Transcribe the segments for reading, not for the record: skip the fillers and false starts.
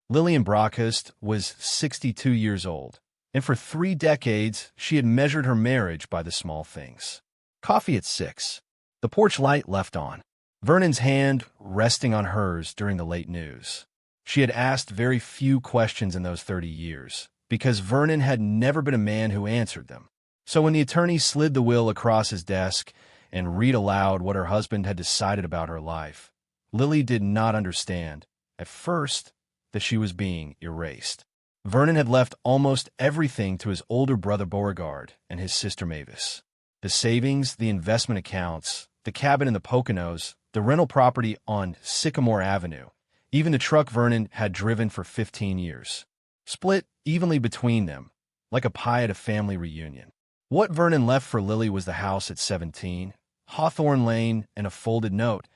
Lillian Brockhurst was 62 years old, and for 3 decades she had measured her marriage by the small things. Coffee at 6. The porch light left on. Vernon's hand resting on hers during the late news. She had asked very few questions in those 30 years, because Vernon had never been a man who answered them. So when the attorney slid the will across his desk and read aloud what her husband had decided about her life, Lily did not understand, at first, that she was being erased. Vernon had left almost everything to his older brother Beauregard and his sister Mavis. The savings, the investment accounts, the cabin in the Poconos, the rental property on Sycamore Avenue, even the truck Vernon had driven for 15 years. Split evenly between them, like a pie at a family reunion. What Vernon left for Lily was the house at 17, Hawthorne Lane, and a folded note,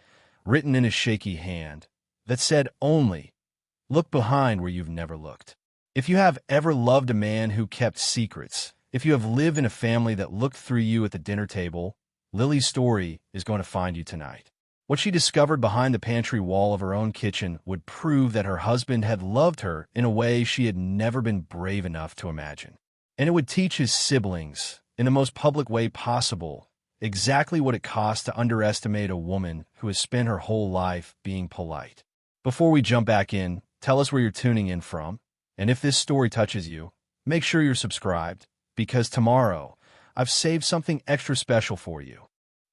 written in his shaky hand, that said only, "Look behind where you've never looked." If you have ever loved a man who kept secrets, if you have lived in a family that looked through you at the dinner table, Lily's story is going to find you tonight. What she discovered behind the pantry wall of her own kitchen would prove that her husband had loved her in a way she had never been brave enough to imagine. And it would teach his siblings, in the most public way possible, exactly what it costs to underestimate a woman who has spent her whole life being polite. Before we jump back in, tell us where you're tuning in from, and if this story touches you, make sure you're subscribed, because tomorrow, I've saved something extra special for you.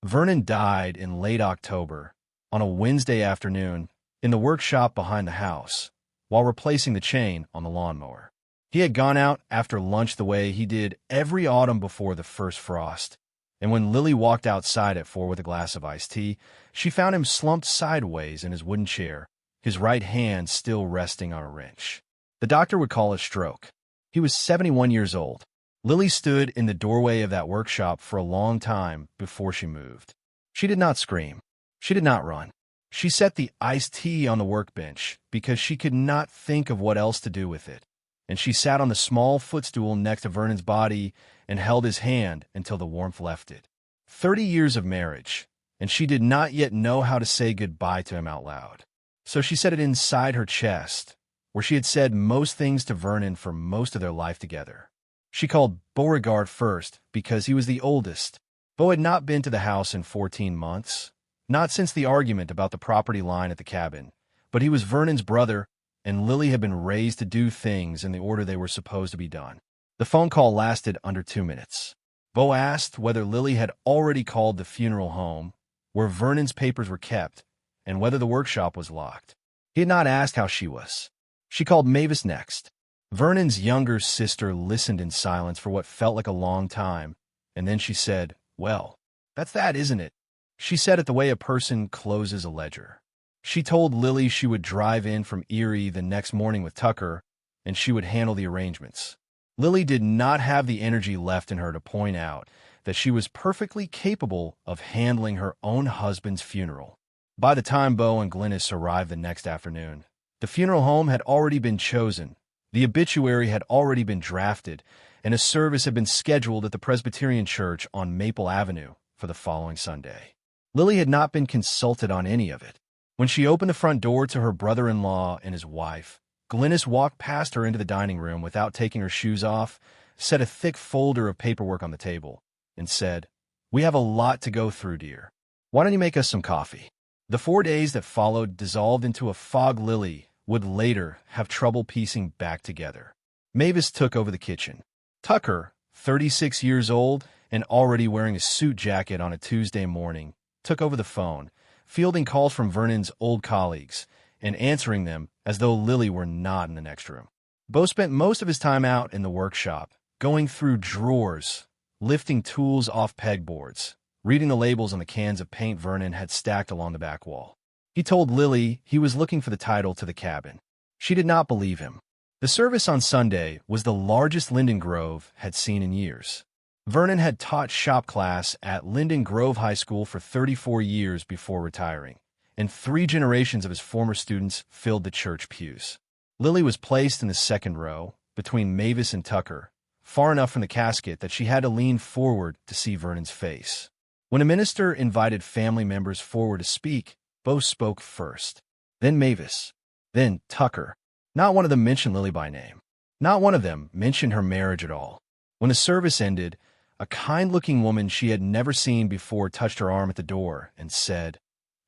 Vernon died in late October, on a Wednesday afternoon, in the workshop behind the house, while replacing the chain on the lawnmower. He had gone out after lunch the way he did every autumn before the first frost, and when Lily walked outside at 4 with a glass of iced tea, she found him slumped sideways in his wooden chair, his right hand still resting on a wrench. The doctor would call it stroke. He was 71 years old. Lily stood in the doorway of that workshop for a long time before she moved. She did not scream. She did not run. She set the iced tea on the workbench because she could not think of what else to do with it, and she sat on the small footstool next to Vernon's body and held his hand until the warmth left it. 30 years of marriage, and she did not yet know how to say goodbye to him out loud. So she said it inside her chest, where she had said most things to Vernon for most of their life together. She called Beauregard first because he was the oldest. Beau had not been to the house in 14 months, not since the argument about the property line at the cabin, but he was Vernon's brother, and Lily had been raised to do things in the order they were supposed to be done. The phone call lasted under 2 minutes. Beau asked whether Lily had already called the funeral home, where Vernon's papers were kept, and whether the workshop was locked. He had not asked how she was. She called Mavis next. Vernon's younger sister listened in silence for what felt like a long time, and then she said, "Well, that's that, isn't it?" She said it the way a person closes a ledger. She told Lily she would drive in from Erie the next morning with Tucker, and she would handle the arrangements. Lily did not have the energy left in her to point out that she was perfectly capable of handling her own husband's funeral. By the time Beau and Glynis arrived the next afternoon, the funeral home had already been chosen, the obituary had already been drafted, and a service had been scheduled at the Presbyterian Church on Maple Avenue for the following Sunday. Lily had not been consulted on any of it. When she opened the front door to her brother-in-law and his wife, Glynis walked past her into the dining room without taking her shoes off, set a thick folder of paperwork on the table, and said, "We have a lot to go through, dear. Why don't you make us some coffee?" The 4 days that followed dissolved into a fog Lily would later have trouble piecing back together. Mavis took over the kitchen. Tucker, 36 years old and already wearing a suit jacket on a Tuesday morning, took over the phone, fielding calls from Vernon's old colleagues and answering them as though Lily were not in the next room. Beau spent most of his time out in the workshop, going through drawers, lifting tools off pegboards, reading the labels on the cans of paint Vernon had stacked along the back wall. He told Lily he was looking for the title to the cabin. She did not believe him. The service on Sunday was the largest Linden Grove had seen in years. Vernon had taught shop class at Linden Grove High School for 34 years before retiring, and 3 generations of his former students filled the church pews. Lily was placed in the second row, between Mavis and Tucker, far enough from the casket that she had to lean forward to see Vernon's face. When a minister invited family members forward to speak, Beau spoke first, then Mavis, then Tucker. Not one of them mentioned Lily by name. Not one of them mentioned her marriage at all. When the service ended, a kind-looking woman she had never seen before touched her arm at the door and said,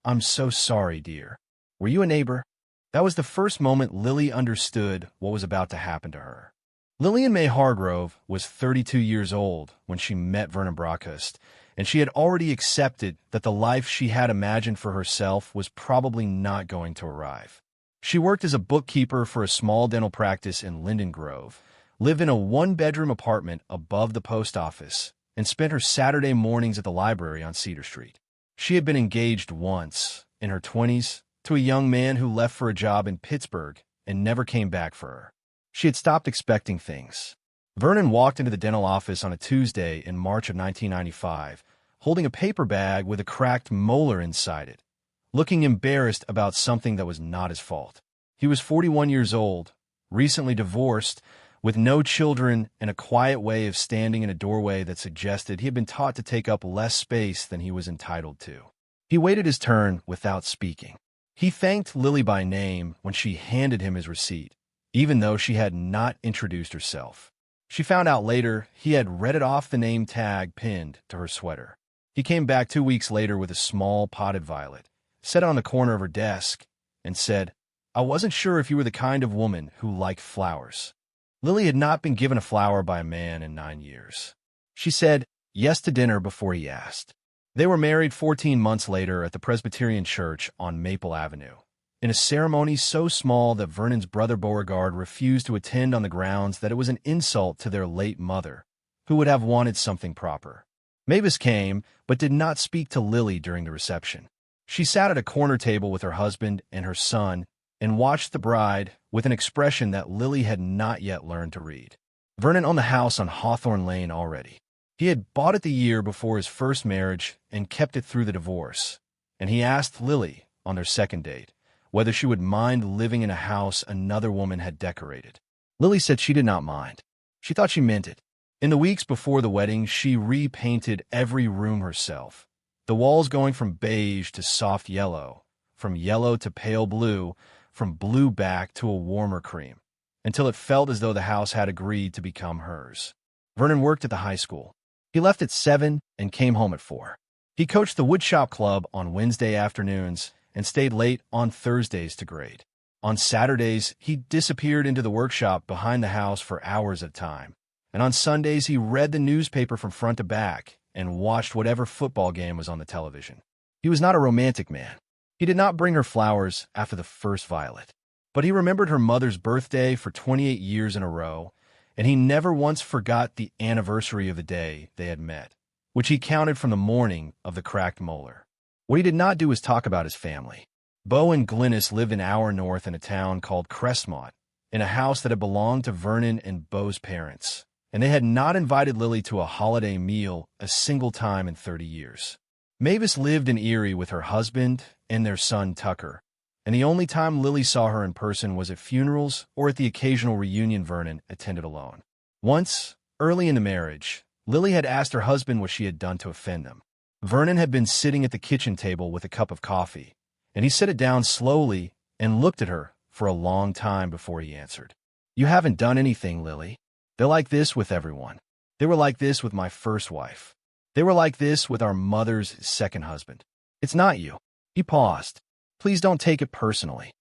"I'm so sorry, dear. Were you a neighbor?" That was the first moment Lily understood what was about to happen to her. Lillian May Hargrove was 32 years old when she met Vernon Brockhurst, and she had already accepted that the life she had imagined for herself was probably not going to arrive. She worked as a bookkeeper for a small dental practice in Linden Grove, lived in a one-bedroom apartment above the post office, and spent her Saturday mornings at the library on Cedar Street. She had been engaged once, in her 20s, to a young man who left for a job in Pittsburgh and never came back for her. She had stopped expecting things. Vernon walked into the dental office on a Tuesday in March of 1995, holding a paper bag with a cracked molar inside it, looking embarrassed about something that was not his fault. He was 41 years old, recently divorced, with no children and a quiet way of standing in a doorway that suggested he had been taught to take up less space than he was entitled to. He waited his turn without speaking. He thanked Lily by name when she handed him his receipt, even though she had not introduced herself. She found out later he had read it off the name tag pinned to her sweater. He came back 2 weeks later with a small potted violet, set it on the corner of her desk, and said, "I wasn't sure if you were the kind of woman who liked flowers." Lily had not been given a flower by a man in 9 years. She said yes to dinner before he asked. They were married 14 months later at the Presbyterian Church on Maple Avenue, in a ceremony so small that Vernon's brother Beauregard refused to attend on the grounds that it was an insult to their late mother, who would have wanted something proper. Mavis came, but did not speak to Lily during the reception. She sat at a corner table with her husband and her son and watched the bride with an expression that Lily had not yet learned to read. Vernon owned the house on Hawthorne Lane already. He had bought it the year before his first marriage and kept it through the divorce, and he asked Lily, on their second date, whether she would mind living in a house another woman had decorated. Lily said she did not mind. She thought she meant it. In the weeks before the wedding, she repainted every room herself, the walls going from beige to soft yellow, from yellow to pale blue, from blue back to a warmer cream, until it felt as though the house had agreed to become hers. Vernon worked at the high school. He left at 7 and came home at 4. He coached the woodshop club on Wednesday afternoons and stayed late on Thursdays to grade. On Saturdays, he disappeared into the workshop behind the house for hours at a time. And on Sundays, he read the newspaper from front to back and watched whatever football game was on the television. He was not a romantic man. He did not bring her flowers after the first violet, but he remembered her mother's birthday for 28 years in a row, and he never once forgot the anniversary of the day they had met, which he counted from the morning of the cracked molar. What he did not do was talk about his family. Beau and Glynis lived an hour north in a town called Crestmont, in a house that had belonged to Vernon and Beau's parents, and they had not invited Lily to a holiday meal a single time in 30 years. Mavis lived in Erie with her husband and their son Tucker, and the only time Lily saw her in person was at funerals or at the occasional reunion Vernon attended alone. Once, early in the marriage, Lily had asked her husband what she had done to offend them. Vernon had been sitting at the kitchen table with a cup of coffee, and he set it down slowly and looked at her for a long time before he answered. "You haven't done anything, Lily. They're like this with everyone. They were like this with my first wife. They were like this with our mother's second husband. It's not you." He paused. "Please don't take it personally."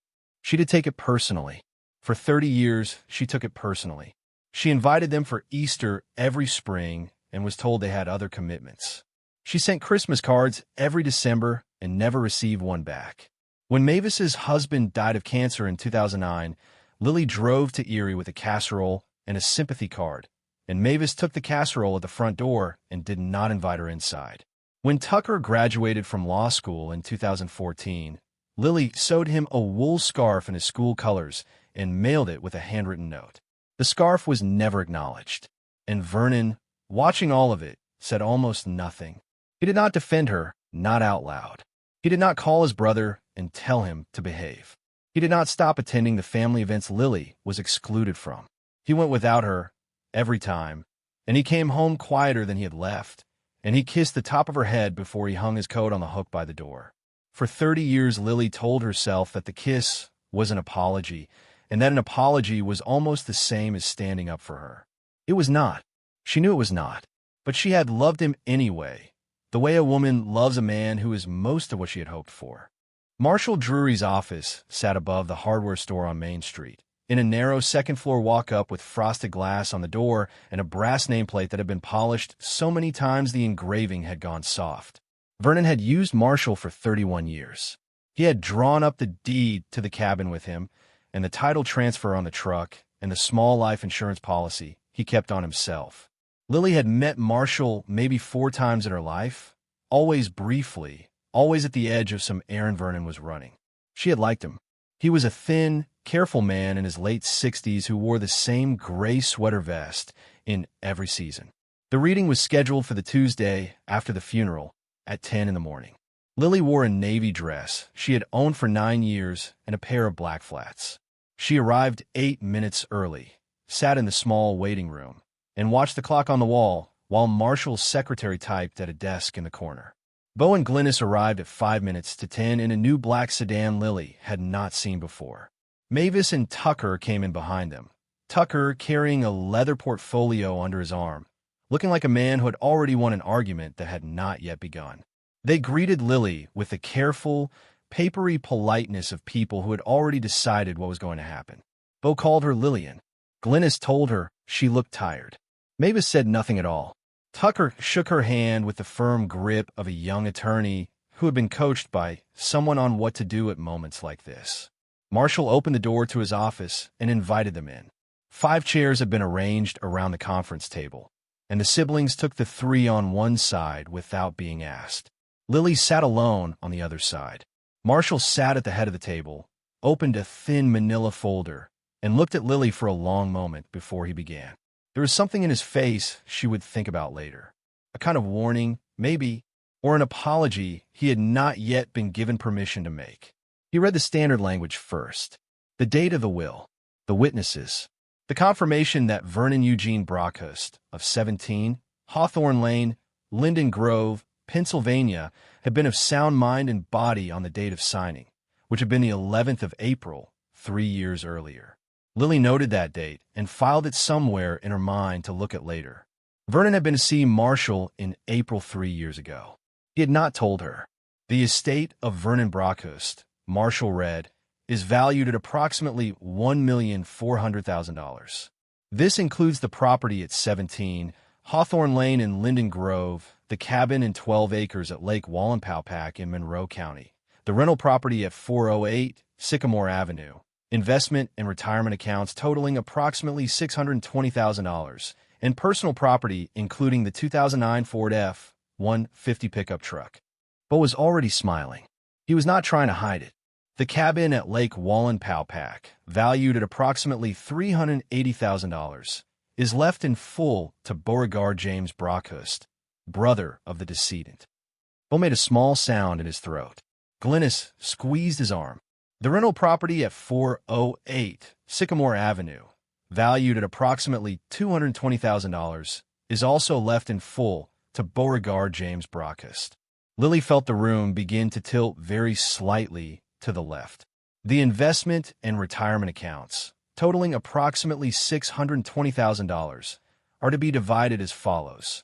She did take it personally. For 30 years, she took it personally. She invited them for Easter every spring and was told they had other commitments. She sent Christmas cards every December and never received one back. When Mavis's husband died of cancer in 2009, Lily drove to Erie with a casserole and a sympathy card, and Mavis took the casserole at the front door and did not invite her inside. When Tucker graduated from law school in 2014, Lily sewed him a wool scarf in his school colors and mailed it with a handwritten note. The scarf was never acknowledged, and Vernon, watching all of it, said almost nothing. He did not defend her, not out loud. He did not call his brother and tell him to behave. He did not stop attending the family events Lily was excluded from. He went without her every time, and he came home quieter than he had left, and he kissed the top of her head before he hung his coat on the hook by the door. For 30 years, Lily told herself that the kiss was an apology, and that an apology was almost the same as standing up for her. It was not. She knew it was not. But she had loved him anyway, the way a woman loves a man who is most of what she had hoped for. Marshall Drury's office sat above the hardware store on Main Street, in a narrow second-floor walk-up with frosted glass on the door and a brass nameplate that had been polished so many times the engraving had gone soft. Vernon had used Marshall for 31 years. He had drawn up the deed to the cabin with him, and the title transfer on the truck, and the small life insurance policy he kept on himself. Lily had met Marshall maybe 4 times in her life, always briefly, always at the edge of some errand Vernon was running. She had liked him. He was a thin, careful man in his late 60s who wore the same gray sweater vest in every season. The reading was scheduled for the Tuesday after the funeral at 10 in the morning. Lily wore a navy dress she had owned for 9 years and a pair of black flats. She arrived 8 minutes early, sat in the small waiting room, and watched the clock on the wall while Marshall's secretary typed at a desk in the corner. Bo and Glynis arrived at 5 minutes to 10 in a new black sedan Lily had not seen before. Mavis and Tucker came in behind them, Tucker carrying a leather portfolio under his arm, looking like a man who had already won an argument that had not yet begun. They greeted Lily with the careful, papery politeness of people who had already decided what was going to happen. Bo called her Lillian. Glynis told her she looked tired. Mavis said nothing at all. Tucker shook her hand with the firm grip of a young attorney who had been coached by someone on what to do at moments like this. Marshall opened the door to his office and invited them in. 5 chairs had been arranged around the conference table, and the siblings took the 3 on one side without being asked. Lily sat alone on the other side. Marshall sat at the head of the table, opened a thin manila folder, and looked at Lily for a long moment before he began. There was something in his face she would think about later. A kind of warning, maybe, or an apology he had not yet been given permission to make. He read the standard language first. The date of the will, the witnesses, the confirmation that Vernon Eugene Brockhurst, of 17, Hawthorne Lane, Linden Grove, Pennsylvania, had been of sound mind and body on the date of signing, which had been the 11th of April, 3 years earlier. Lily noted that date and filed it somewhere in her mind to look at later. Vernon had been to see Marshall in April 3 years ago. He had not told her. The estate of Vernon Brockhurst, Marshall read, is valued at approximately $1,400,000. This includes the property at 17, Hawthorne Lane in Linden Grove, the cabin and 12 acres at Lake Wallenpaupack in Monroe County, the rental property at 408 Sycamore Avenue, investment and retirement accounts totaling approximately $620,000, and personal property including the 2009 Ford F-150 pickup truck. Bo was already smiling. He was not trying to hide it. The cabin at Lake Wallenpaupack, valued at approximately $380,000, is left in full to Beauregard James Brockhurst, brother of the decedent. Bo made a small sound in his throat. Glynis squeezed his arm. The rental property at 408 Sycamore Avenue, valued at approximately $220,000, is also left in full to Beauregard James Brockhurst. Lily felt the room begin to tilt very slightly to the left. The investment and retirement accounts, totaling approximately $620,000, are to be divided as follows: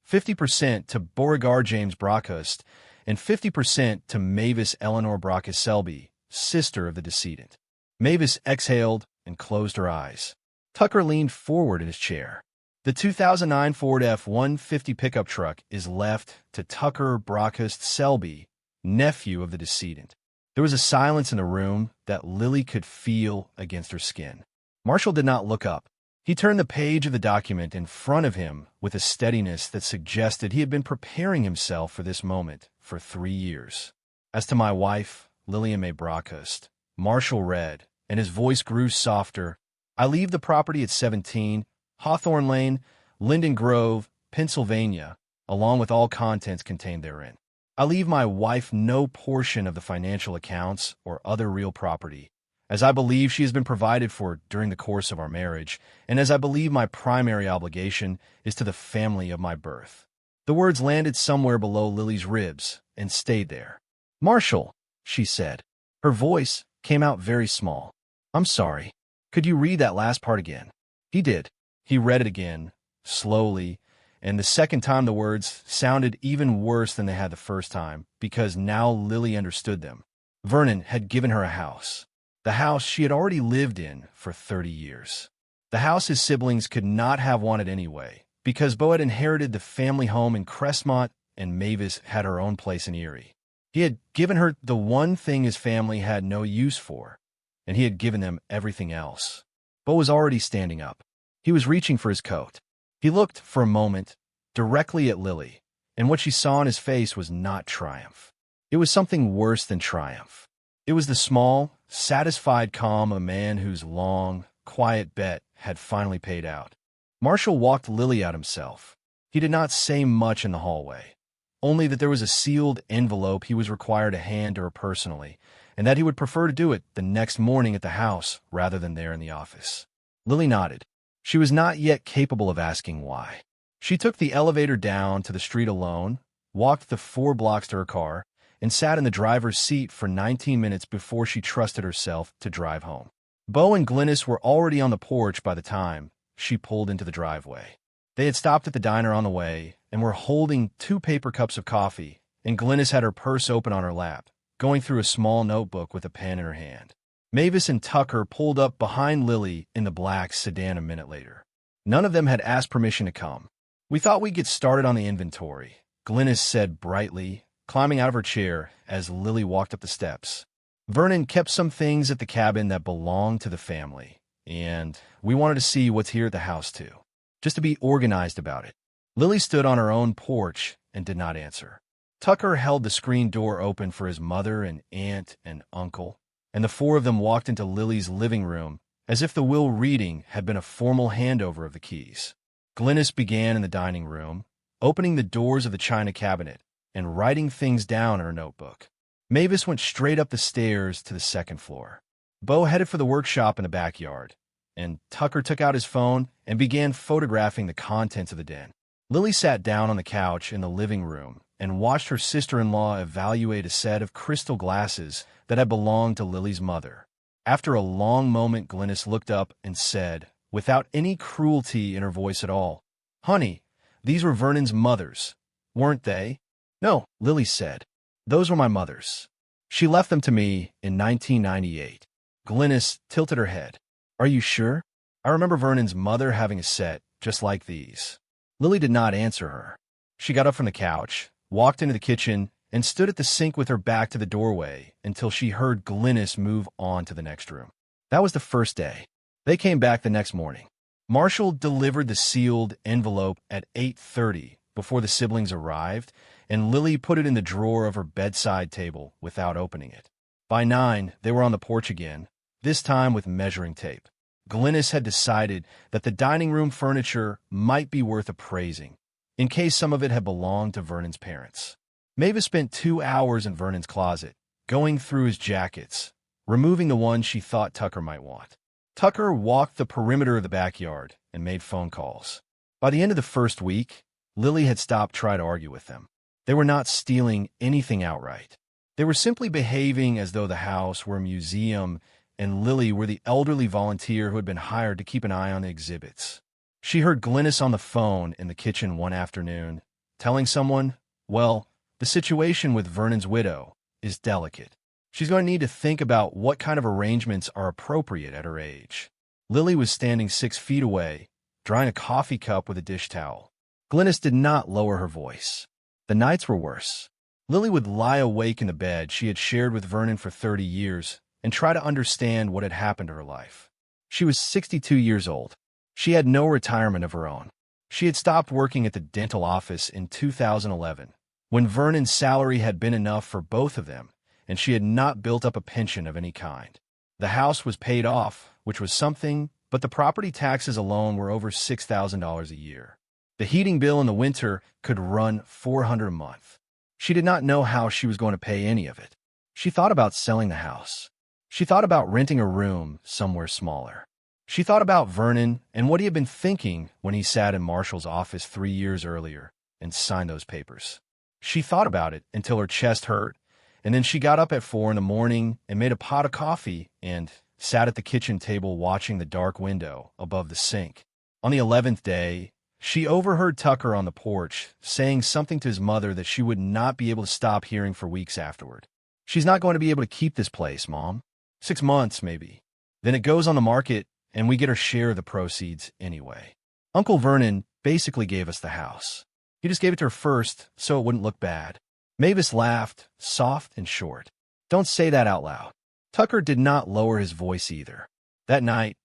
50% to Beauregard James Brockhurst and 50% to Mavis Eleanor Brockhurst Selby, sister of the decedent. Mavis exhaled and closed her eyes. Tucker leaned forward in his chair. The 2009 Ford F-150 pickup truck is left to Tucker Brockhurst Selby, nephew of the decedent. There was a silence in the room that Lily could feel against her skin. Marshall did not look up. He turned the page of the document in front of him with a steadiness that suggested he had been preparing himself for this moment for 3 years. As to my wife, Lillian May Brockhurst, Marshall read, and his voice grew softer, I leave the property at 17, Hawthorne Lane, Linden Grove, Pennsylvania, along with all contents contained therein. I leave my wife no portion of the financial accounts or other real property, as I believe she has been provided for during the course of our marriage, and as I believe my primary obligation is to the family of my birth. The words landed somewhere below Lily's ribs and stayed there. Marshall, she said. Her voice came out very small. I'm sorry. Could you read that last part again?" He did. He read it again, slowly, and the second time the words sounded even worse than they had the first time, because now Lily understood them. Vernon had given her a house. The house she had already lived in for 30 years. The house his siblings could not have wanted anyway, because Beau had inherited the family home in Crestmont and Mavis had her own place in Erie. He had given her the one thing his family had no use for, and he had given them everything else. Beau was already standing up. He was reaching for his coat. He looked, for a moment, directly at Lily, and what she saw in his face was not triumph. It was something worse than triumph. It was the small, satisfied calm of a man whose long, quiet bet had finally paid out. Marshall walked Lily out himself. He did not say much in the hallway, only that there was a sealed envelope he was required to hand to her personally, and that he would prefer to do it the next morning at the house rather than there in the office. Lily nodded. She was not yet capable of asking why. She took the elevator down to the street alone, walked the 4 blocks to her car, and sat in the driver's seat for 19 minutes before she trusted herself to drive home. Beau and Glynis were already on the porch by the time she pulled into the driveway. They had stopped at the diner on the way and were holding 2 paper cups of coffee, and Glynis had her purse open on her lap, going through a small notebook with a pen in her hand. Mavis and Tucker pulled up behind Lily in the black sedan a minute later. None of them had asked permission to come. "We thought we'd get started on the inventory," Glynis said brightly, climbing out of her chair as Lily walked up the steps. "Vernon kept some things at the cabin that belonged to the family, and we wanted to see what's here at the house too, just to be organized about it." Lily stood on her own porch and did not answer. Tucker held the screen door open for his mother and aunt and uncle, and the 4 of them walked into Lily's living room as if the will reading had been a formal handover of the keys. Glynis began in the dining room, opening the doors of the china cabinet and writing things down in her notebook. Mavis went straight up the stairs to the 2nd floor. Beau headed for the workshop in the backyard, and Tucker took out his phone and began photographing the contents of the den. Lily sat down on the couch in the living room and watched her sister-in-law evaluate a set of crystal glasses that had belonged to Lily's mother. After a long moment, Glynis looked up and said, without any cruelty in her voice at all, "Honey, these were Vernon's mother's, weren't they?" "No," Lily said. "Those were my mother's. She left them to me in 1998. Glynis tilted her head. "Are you sure? I remember Vernon's mother having a set just like these." Lily did not answer her. She got up from the couch, walked into the kitchen, and stood at the sink with her back to the doorway until she heard Glynis move on to the next room. That was the first day. They came back the next morning. Marshall delivered the sealed envelope at 8:30 before the siblings arrived, and Lily put it in the drawer of her bedside table without opening it. By 9, they were on the porch again, this time with measuring tape. Glynis had decided that the dining room furniture might be worth appraising, in case some of it had belonged to Vernon's parents. Mavis spent 2 hours in Vernon's closet, going through his jackets, removing the ones she thought Tucker might want. Tucker walked the perimeter of the backyard and made phone calls. By the end of the first week, Lily had stopped trying to argue with them. They were not stealing anything outright. They were simply behaving as though the house were a museum and Lily were the elderly volunteer who had been hired to keep an eye on the exhibits. She heard Glynis on the phone in the kitchen one afternoon, telling someone, well, the situation with Vernon's widow is delicate. She's going to need to think about what kind of arrangements are appropriate at her age. Lily was standing 6 feet away, drying a coffee cup with a dish towel. Glynis did not lower her voice. The nights were worse. Lily would lie awake in the bed she had shared with Vernon for 30 years and try to understand what had happened to her life. She was 62 years old. She had no retirement of her own. She had stopped working at the dental office in 2011, when Vernon's salary had been enough for both of them, and she had not built up a pension of any kind. The house was paid off, which was something, but the property taxes alone were over $6,000 a year. The heating bill in the winter could run $400 a month. She did not know how she was going to pay any of it. She thought about selling the house. She thought about renting a room somewhere smaller. She thought about Vernon and what he had been thinking when he sat in Marshall's office 3 years earlier and signed those papers. She thought about it until her chest hurt, and then she got up at 4 in the morning and made a pot of coffee and, sat at the kitchen table watching the dark window above the sink. On the 11th day, she overheard Tucker on the porch saying something to his mother that she would not be able to stop hearing for weeks afterward. "She's not going to be able to keep this place, Mom. 6 months, maybe. Then it goes on the market, and we get our share of the proceeds anyway." Uncle Vernon basically gave us the house. He just gave it to her first so it wouldn't look bad. Mavis laughed, soft and short. "Don't say that out loud." Tucker did not lower his voice either. That night,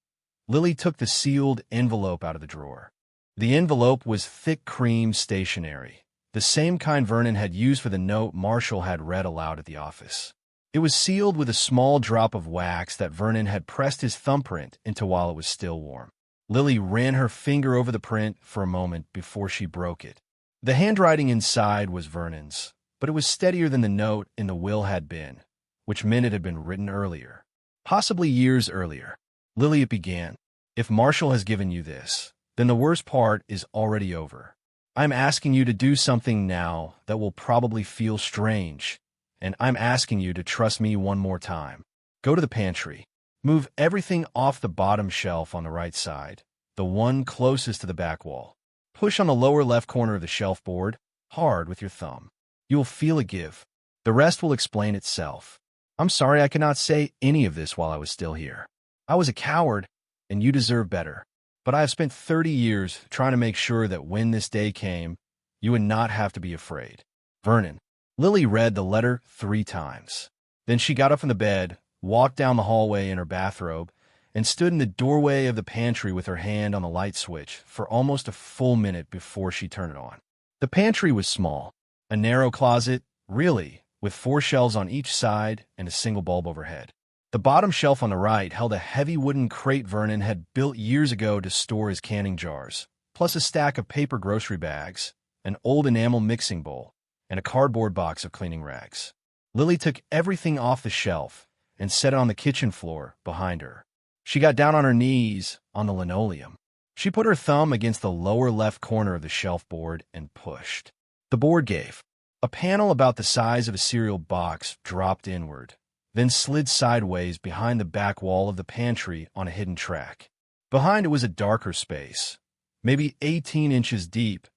Lily took the sealed envelope out of the drawer. The envelope was thick cream stationery, the same kind Vernon had used for the note Marshall had read aloud at the office. It was sealed with a small drop of wax that Vernon had pressed his thumbprint into while it was still warm. Lily ran her finger over the print for a moment before she broke it. The handwriting inside was Vernon's, but it was steadier than the note in the will had been, which meant it had been written earlier. Possibly years earlier. "Lily," it began, "if Marshall has given you this, then the worst part is already over. I'm asking you to do something now that will probably feel strange, and I'm asking you to trust me one more time. Go to the pantry. Move everything off the bottom shelf on the right side, the one closest to the back wall. Push on the lower left corner of the shelf board, hard with your thumb. You will feel a give. The rest will explain itself. I'm sorry I could not say any of this while I was still here. I was a coward, and you deserve better. But I have spent 30 years trying to make sure that when this day came, you would not have to be afraid. Vernon." Lily read the letter 3 times. Then she got up from the bed, walked down the hallway in her bathrobe, and stood in the doorway of the pantry with her hand on the light switch for almost a full minute before she turned it on. The pantry was small, a narrow closet, really, with 4 shelves on each side and a single bulb overhead. The bottom shelf on the right held a heavy wooden crate Vernon had built years ago to store his canning jars, plus a stack of paper grocery bags, an old enamel mixing bowl, and a cardboard box of cleaning rags. Lily took everything off the shelf and set it on the kitchen floor behind her. She got down on her knees on the linoleum. She put her thumb against the lower left corner of the shelf board and pushed. The board gave. A panel about the size of a cereal box dropped inward, then slid sideways behind the back wall of the pantry on a hidden track. Behind it was a darker space, maybe 18 inches deep,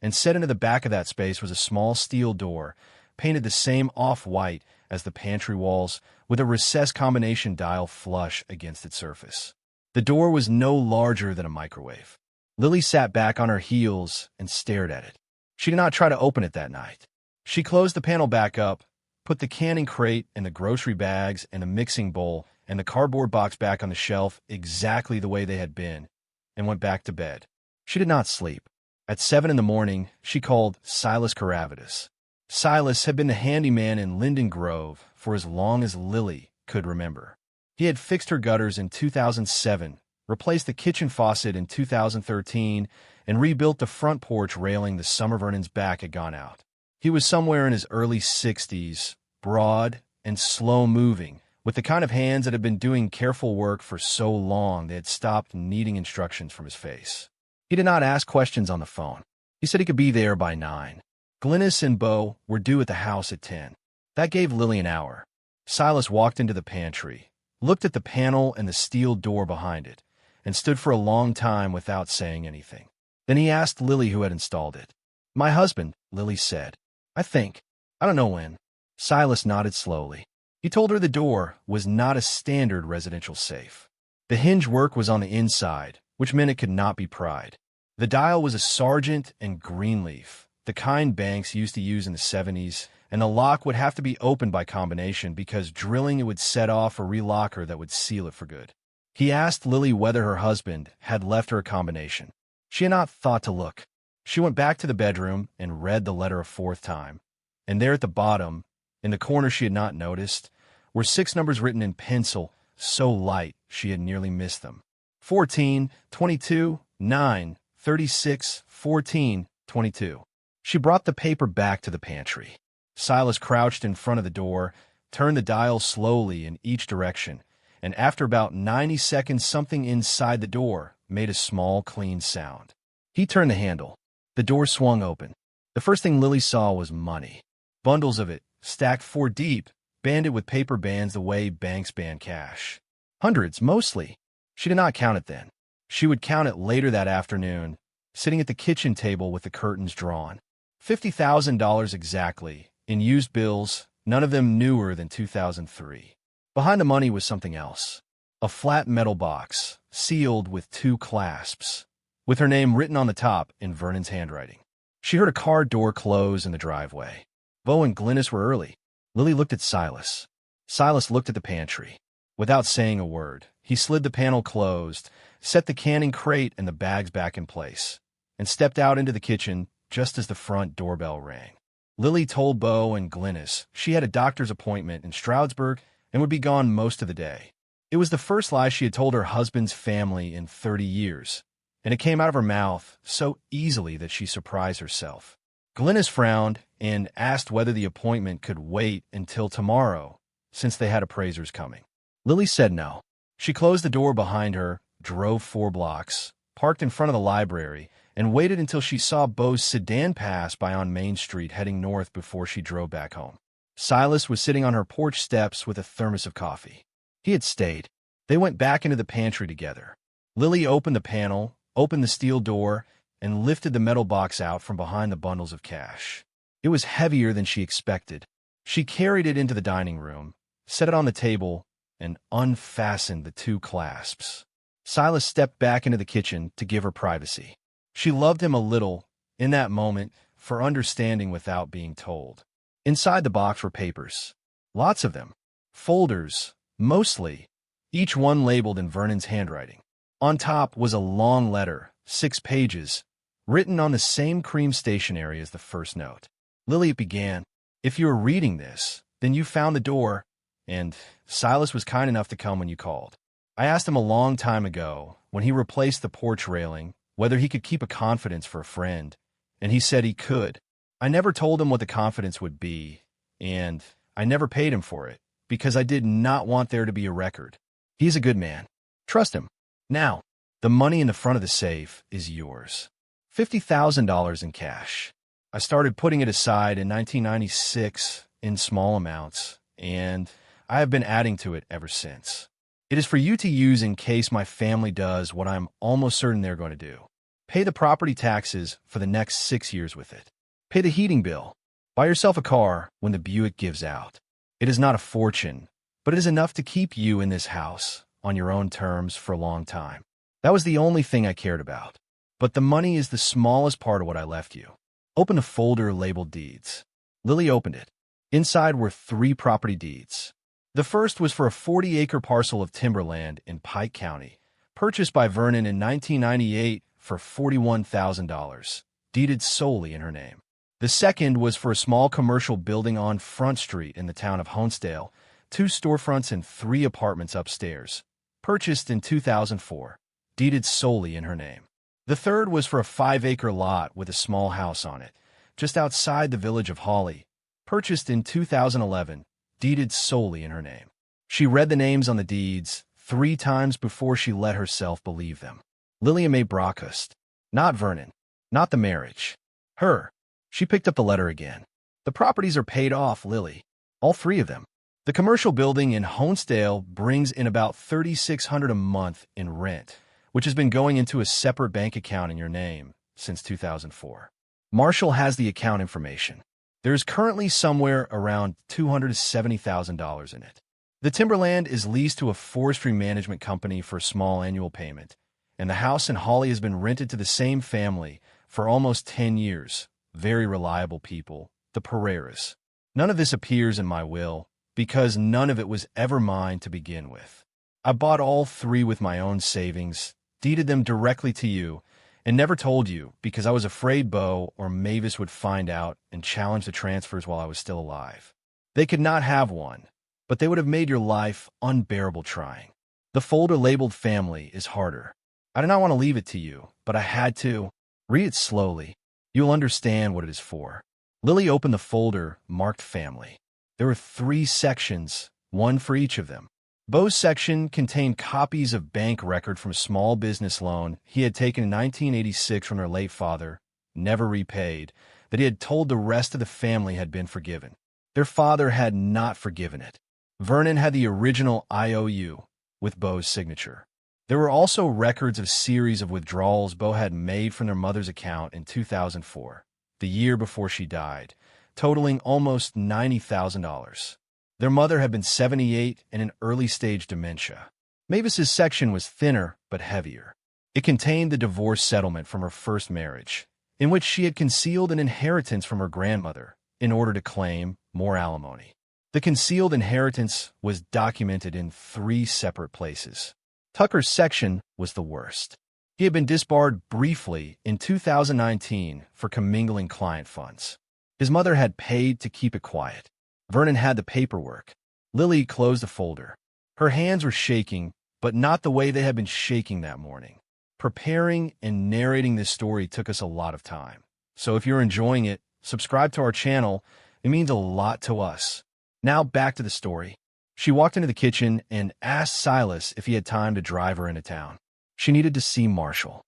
and set into the back of that space was a small steel door, painted the same off-white as the pantry walls, with a recessed combination dial flush against its surface. The door was no larger than a microwave. Lily sat back on her heels and stared at it. She did not try to open it that night. She closed the panel back up, put the canning crate and the grocery bags and the mixing bowl and the cardboard box back on the shelf exactly the way they had been, and went back to bed. She did not sleep. At 7 in the morning, she called Silas Karavitas. Silas had been the handyman in Linden Grove for as long as Lily could remember. He had fixed her gutters in 2007, replaced the kitchen faucet in 2013, and rebuilt the front porch railing the summer Vernon's back had gone out. He was somewhere in his early 60s, broad and slow-moving, with the kind of hands that had been doing careful work for so long they had stopped needing instructions from his face. He did not ask questions on the phone. He said he could be there by 9. Glynis and Beau were due at the house at 10. That gave Lily an hour. Silas walked into the pantry, looked at the panel and the steel door behind it, and stood for a long time without saying anything. Then he asked Lily who had installed it. "My husband," Lily said. "I think. I don't know when." Silas nodded slowly. He told her the door was not a standard residential safe. The hinge work was on the inside, which meant it could not be pried. The dial was a Sargent and Greenleaf, the kind banks used to use in the 70s, and the lock would have to be opened by combination because drilling it would set off a relocker that would seal it for good. He asked Lily whether her husband had left her a combination. She had not thought to look. She went back to the bedroom and read the letter a 4th time. And there at the bottom, in the corner she had not noticed, were 6 numbers written in pencil, so light she had nearly missed them. 14, 22, 9, 36, 14, 22. She brought the paper back to the pantry. Silas crouched in front of the door, turned the dial slowly in each direction, and after about 90 seconds something inside the door made a small, clean sound. He turned the handle. The door swung open. The first thing Lily saw was money. Bundles of it, stacked 4 deep, banded with paper bands the way banks band cash. Hundreds, mostly. She did not count it then. She would count it later that afternoon, sitting at the kitchen table with the curtains drawn. $50,000 exactly, in used bills, none of them newer than 2003. Behind the money was something else. A flat metal box, sealed with 2 clasps, with her name written on the top in Vernon's handwriting. She heard a car door close in the driveway. Beau and Glynis were early. Lily looked at Silas. Silas looked at the pantry. Without saying a word, he slid the panel closed, set the canning crate and the bags back in place, and stepped out into the kitchen just as the front doorbell rang. Lily told Beau and Glynis she had a doctor's appointment in Stroudsburg and would be gone most of the day. It was the first lie she had told her husband's family in 30 years, and it came out of her mouth so easily that she surprised herself. Glynis frowned and asked whether the appointment could wait until tomorrow, since they had appraisers coming. Lily said no. She closed the door behind her, drove 4 blocks, parked in front of the library, and waited until she saw Beau's sedan pass by on Main Street heading north before she drove back home. Silas was sitting on her porch steps with a thermos of coffee. He had stayed. They went back into the pantry together. Lily opened the panel, opened the steel door, and lifted the metal box out from behind the bundles of cash. It was heavier than she expected. She carried it into the dining room, set it on the table, and unfastened the 2 clasps. Silas stepped back into the kitchen to give her privacy. She loved him a little, in that moment, for understanding without being told. Inside the box were papers. Lots of them. Folders, mostly, each one labeled in Vernon's handwriting. On top was a long letter, 6 pages, written on the same cream stationery as the first note. Lily, it began, "If you are reading this, then you found the door, and Silas was kind enough to come when you called. I asked him a long time ago, when he replaced the porch railing, whether he could keep a confidence for a friend, and he said he could. I never told him what the confidence would be, and I never paid him for it, because I did not want there to be a record. He's a good man. Trust him. Now, the money in the front of the safe is yours. $50,000 in cash. I started putting it aside in 1996 in small amounts, and I have been adding to it ever since. It is for you to use in case my family does what I'm almost certain they're going to do. Pay the property taxes for the next 6 years with it. Pay the heating bill. Buy yourself a car when the Buick gives out. It is not a fortune, but it is enough to keep you in this house on your own terms for a long time. That was the only thing I cared about. But the money is the smallest part of what I left you. Open a folder labeled deeds." Lily opened it. Inside were 3 property deeds. The first was for a 40-acre parcel of timberland in Pike County, purchased by Vernon in 1998 for $41,000, deeded solely in her name. The second was for a small commercial building on Front Street in the town of Honesdale, 2 storefronts and 3 apartments upstairs, purchased in 2004, deeded solely in her name. The third was for a 5-acre lot with a small house on it, just outside the village of Hawley, purchased in 2011, deeded solely in her name. She read the names on the deeds 3 times before she let herself believe them. Lillian Brockhurst. Not Vernon. Not the marriage. Her. She picked up the letter again. "The properties are paid off, Lily. All 3 of them. The commercial building in Honesdale brings in about $3,600 a month in rent, which has been going into a separate bank account in your name since 2004. Marshall has the account information. There is currently somewhere around $270,000 in it. The timberland is leased to a forestry management company for a small annual payment, and the house in Hawley has been rented to the same family for almost 10 years. Very reliable people, the Pereiras. None of this appears in my will, because none of it was ever mine to begin with. I bought all 3 with my own savings, deeded them directly to you, and never told you because I was afraid Beau or Mavis would find out and challenge the transfers while I was still alive. They could not have one, but they would have made your life unbearable trying. The folder labeled family is harder. I did not want to leave it to you, but I had to. Read it slowly. You'll understand what it is for." Lily opened the folder marked family. There were 3 sections, 1 for each of them. Beau's section contained copies of bank record from a small business loan he had taken in 1986 from her late father, never repaid, that he had told the rest of the family had been forgiven. Their father had not forgiven it. Vernon had the original IOU, with Beau's signature. There were also records of series of withdrawals Beau had made from their mother's account in 2004, the year before she died, totaling almost $90,000. Their mother had been 78 and in early-stage dementia. Mavis's section was thinner but heavier. It contained the divorce settlement from her first marriage, in which she had concealed an inheritance from her grandmother in order to claim more alimony. The concealed inheritance was documented in 3 separate places. Tucker's section was the worst. He had been disbarred briefly in 2019 for commingling client funds. His mother had paid to keep it quiet. Vernon had the paperwork. Lily closed the folder. Her hands were shaking, but not the way they had been shaking that morning. Preparing and narrating this story took us a lot of time. So if you're enjoying it, subscribe to our channel. It means a lot to us. Now back to the story. She walked into the kitchen and asked Silas if he had time to drive her into town. She needed to see Marshall.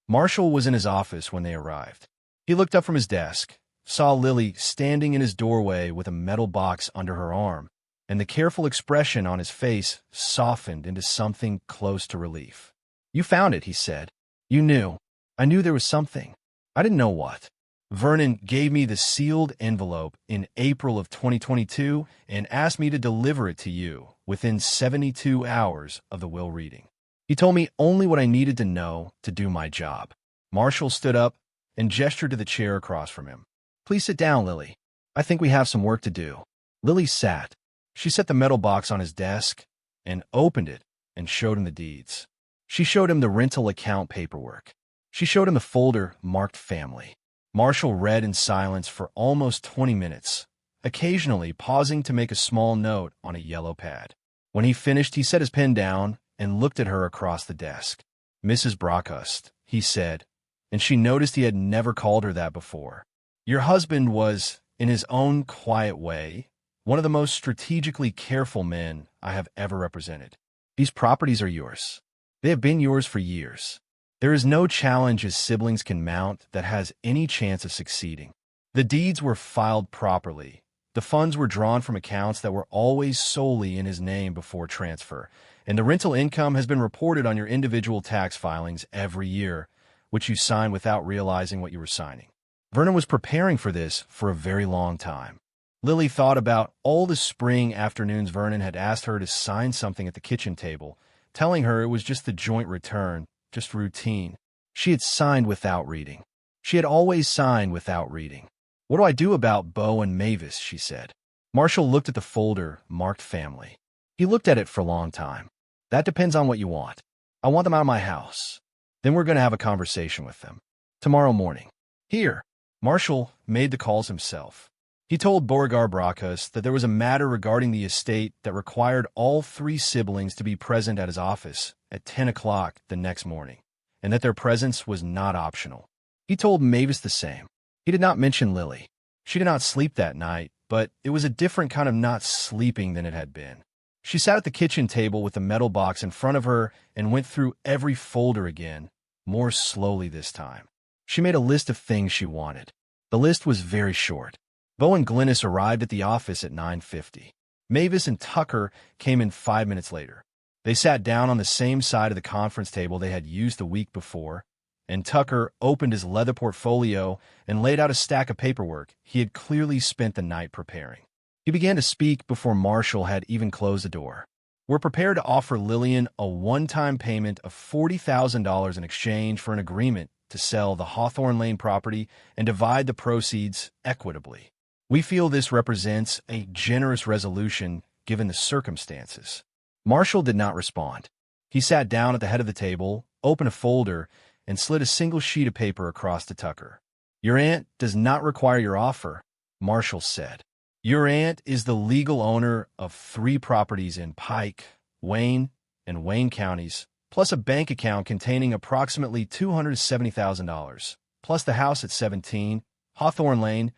Marshall was in his office when they arrived. He looked up from his desk, saw Lily standing in his doorway with a metal box under her arm, and the careful expression on his face softened into something close to relief. "You found it," he said. "You knew. I knew there was something. I didn't know what. Vernon gave me the sealed envelope in April of 2022 and asked me to deliver it to you within 72 hours of the will reading. He told me only what I needed to know to do my job." Marshall stood up and gestured to the chair across from him. "Please sit down, Lily. I think we have some work to do." Lily sat. She set the metal box on his desk and opened it and showed him the deeds. She showed him the rental account paperwork. She showed him the folder marked family. Marshall read in silence for almost 20 minutes, occasionally pausing to make a small note on a yellow pad. When he finished, he set his pen down and looked at her across the desk. "Mrs. Brockhurst," he said, and she noticed he had never called her that before. "Your husband was, in his own quiet way, one of the most strategically careful men I have ever represented. These properties are yours. They have been yours for years. There is no challenge his siblings can mount that has any chance of succeeding. The deeds were filed properly. The funds were drawn from accounts that were always solely in his name before transfer, and the rental income has been reported on your individual tax filings every year, which you signed without realizing what you were signing." Vernon was preparing for this for a very long time. Lily thought about all the spring afternoons Vernon had asked her to sign something at the kitchen table, telling her it was just the joint return, just routine. She had signed without reading. She had always signed without reading. "What do I do about Beau and Mavis?" she said. Marshall looked at the folder marked family. He looked at it for a long time. "That depends on what you want. I want them out of my house. Then we're going to have a conversation with them. Tomorrow morning. Here." Marshall made the calls himself. He told Beauregard Brockhurst that there was a matter regarding the estate that required all 3 siblings to be present at his office at 10 o'clock the next morning, and that their presence was not optional. He told Mavis the same. He did not mention Lily. She did not sleep that night, but it was a different kind of not sleeping than it had been. She sat at the kitchen table with the metal box in front of her and went through every folder again, more slowly this time. She made a list of things she wanted. The list was very short. Beau and Glynis arrived at the office at 9:50. Mavis and Tucker came in 5 minutes later. They sat down on the same side of the conference table they had used the week before, and Tucker opened his leather portfolio and laid out a stack of paperwork he had clearly spent the night preparing. He began to speak before Marshall had even closed the door. "We're prepared to offer Lillian a one-time payment of $40,000 in exchange for an agreement to sell the Hawthorne Lane property and divide the proceeds equitably. We feel this represents a generous resolution given the circumstances." Marshall did not respond. He sat down at the head of the table, opened a folder, and slid a single sheet of paper across to Tucker. "Your aunt does not require your offer," Marshall said. "Your aunt is the legal owner of 3 properties in Pike, Wayne, and Wayne counties, plus a bank account containing approximately $270,000, plus the house at 17 Hawthorne Lane,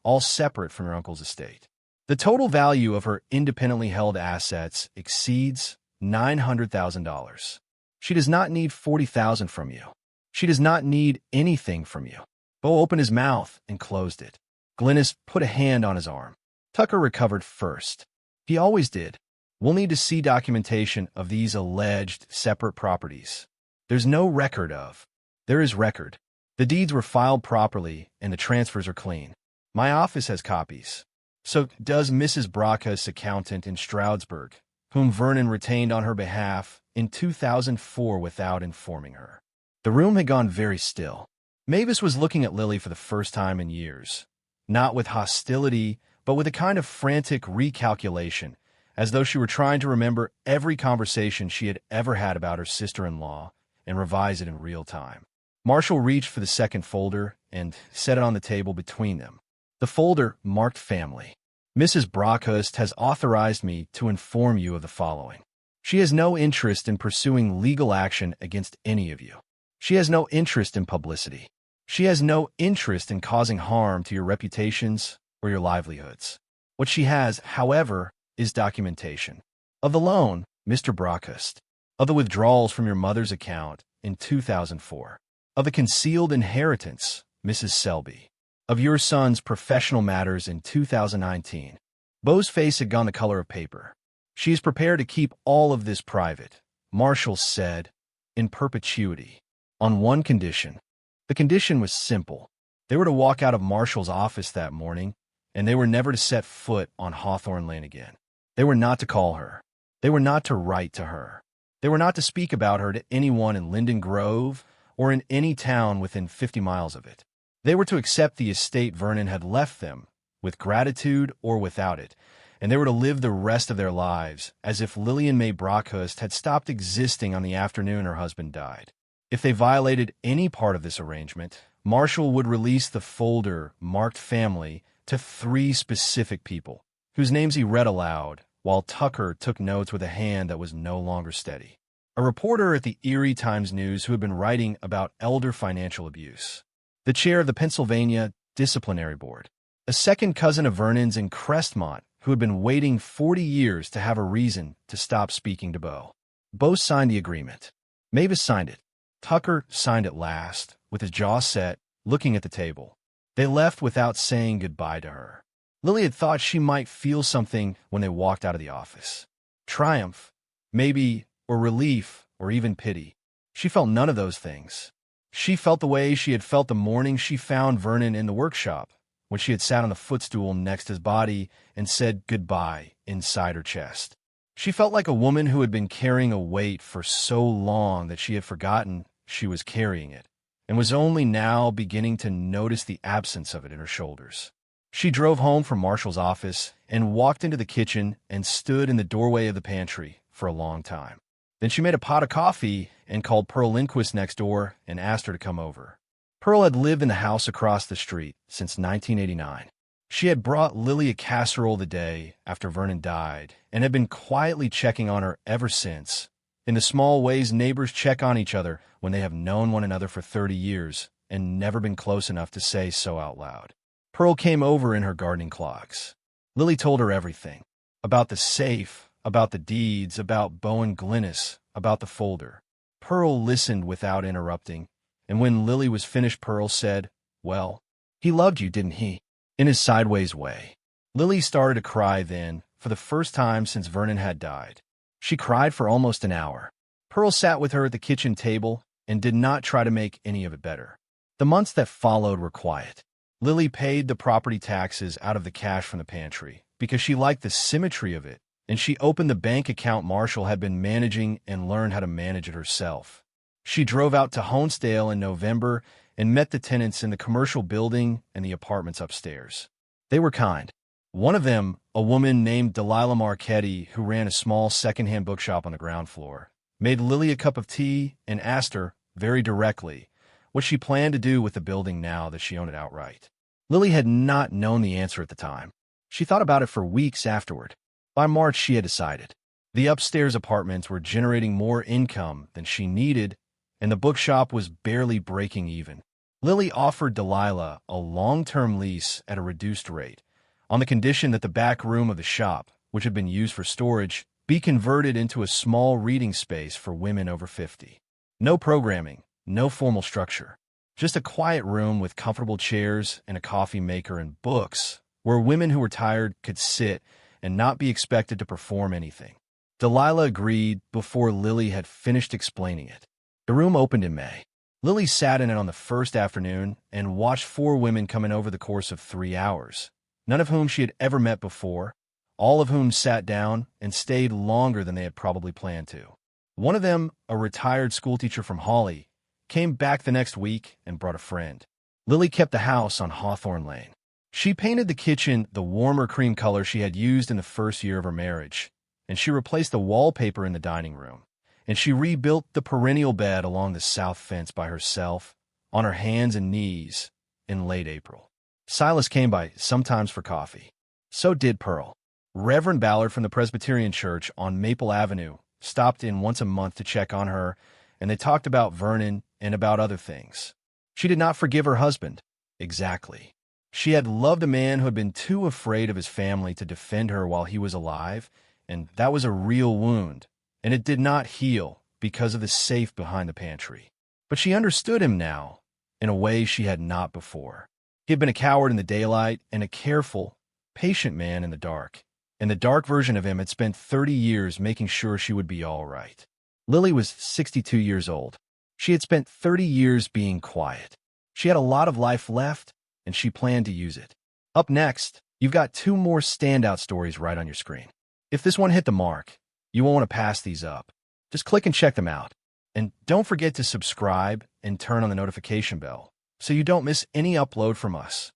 all separate from your uncle's estate. The total value of her independently held assets exceeds $900,000. She does not need $40,000 from you. She does not need anything from you." Beau opened his mouth and closed it. Glynis put a hand on his arm. Tucker recovered first. He always did. We'll need to see documentation of these alleged separate properties. There's no record of. There is record. The deeds were filed properly and the transfers are clean. My office has copies. So does Mrs. Brockhurst's accountant in Stroudsburg, whom Vernon retained on her behalf in 2004 without informing her. The room had gone very still. Mavis was looking at Lily for the first time in years, not with hostility, but with a kind of frantic recalculation, as though she were trying to remember every conversation she had ever had about her sister-in-law and revise it in real time. Marshall reached for the second folder and set it on the table between them. The folder marked family. Mrs. Brockhurst has authorized me to inform you of the following. She has no interest in pursuing legal action against any of you. She has no interest in publicity. She has no interest in causing harm to your reputations or your livelihoods. What she has, however, is documentation. Of the loan, Mr. Brockhurst. Of the withdrawals from your mother's account in 2004. Of the concealed inheritance, Mrs. Selby. Of your son's professional matters in 2019. Beau's face had gone the color of paper. She is prepared to keep all of this private, Marshall said, in perpetuity, on one condition. The condition was simple. They were to walk out of Marshall's office that morning, and they were never to set foot on Hawthorne Lane again. They were not to call her. They were not to write to her. They were not to speak about her to anyone in Linden Grove or in any town within 50 miles of it. They were to accept the estate Vernon had left them, with gratitude or without it, and they were to live the rest of their lives as if Lillian May Brockhurst had stopped existing on the afternoon her husband died. If they violated any part of this arrangement, Marshall would release the folder marked family to 3 specific people, whose names he read aloud, while Tucker took notes with a hand that was no longer steady. A reporter at the Erie Times-News who had been writing about elder financial abuse. The chair of the Pennsylvania Disciplinary Board. A second cousin of Vernon's in Crestmont who had been waiting 40 years to have a reason to stop speaking to Beau. Beau signed the agreement. Mavis signed it. Tucker signed it last, with his jaw set, looking at the table. They left without saying goodbye to her. Lily had thought she might feel something when they walked out of the office. Triumph, maybe, or relief, or even pity. She felt none of those things. She felt the way she had felt the morning she found Vernon in the workshop, when she had sat on the footstool next to his body and said goodbye inside her chest. She felt like a woman who had been carrying a weight for so long that she had forgotten she was carrying it, and was only now beginning to notice the absence of it in her shoulders. She drove home from Marshall's office and walked into the kitchen and stood in the doorway of the pantry for a long time. Then she made a pot of coffee and called Pearl Lindquist next door and asked her to come over. Pearl had lived in the house across the street since 1989. She had brought Lily a casserole the day after Vernon died and had been quietly checking on her ever since, in the small ways neighbors check on each other when they have known one another for 30 years and never been close enough to say so out loud. Pearl came over in her gardening clogs. Lily told her everything. About the safe, about the deeds, about Bowen Glynis, about the folder. Pearl listened without interrupting, and when Lily was finished, Pearl said, "Well, he loved you, didn't he?" In his sideways way. Lily started to cry then, for the first time since Vernon had died. She cried for almost an hour. Pearl sat with her at the kitchen table and did not try to make any of it better. The months that followed were quiet. Lily paid the property taxes out of the cash from the pantry because she liked the symmetry of it, and she opened the bank account Marshall had been managing and learned how to manage it herself. She drove out to Honesdale in November and met the tenants in the commercial building and the apartments upstairs. They were kind. One of them, a woman named Delilah Marchetti, who ran a small second-hand bookshop on the ground floor, made Lily a cup of tea and asked her, very directly, what she planned to do with the building now that she owned it outright. Lily had not known the answer at the time. She thought about it for weeks afterward. By March, she had decided. The upstairs apartments were generating more income than she needed, and the bookshop was barely breaking even. Lily offered Delilah a long-term lease at a reduced rate, on the condition that the back room of the shop, which had been used for storage, be converted into a small reading space for women over 50. No programming, no formal structure. Just a quiet room with comfortable chairs and a coffee maker and books, where women who were tired could sit and not be expected to perform anything. Delilah agreed before Lily had finished explaining it. The room opened in May. Lily sat in it on the first afternoon and watched 4 women come in over the course of 3 hours, none of whom she had ever met before, all of whom sat down and stayed longer than they had probably planned to. One of them, a retired schoolteacher from Hawley, came back the next week and brought a friend. Lily kept the house on Hawthorne Lane. She painted the kitchen the warmer cream color she had used in the first year of her marriage, and she replaced the wallpaper in the dining room, and she rebuilt the perennial bed along the south fence by herself, on her hands and knees, in late April. Silas came by sometimes for coffee. So did Pearl. Reverend Ballard from the Presbyterian Church on Maple Avenue stopped in once a month to check on her, and they talked about Vernon and about other things. She did not forgive her husband. Exactly. She had loved a man who had been too afraid of his family to defend her while he was alive, and that was a real wound, and it did not heal because of the safe behind the pantry. But she understood him now, in a way she had not before. He had been a coward in the daylight and a careful, patient man in the dark. And the dark version of him had spent 30 years making sure she would be all right. Lily was 62 years old. She had spent 30 years being quiet. She had a lot of life left, and she planned to use it. Up next, you've got 2 more standout stories right on your screen. If this one hit the mark, you won't want to pass these up. Just click and check them out. And don't forget to subscribe and turn on the notification bell so you don't miss any upload from us.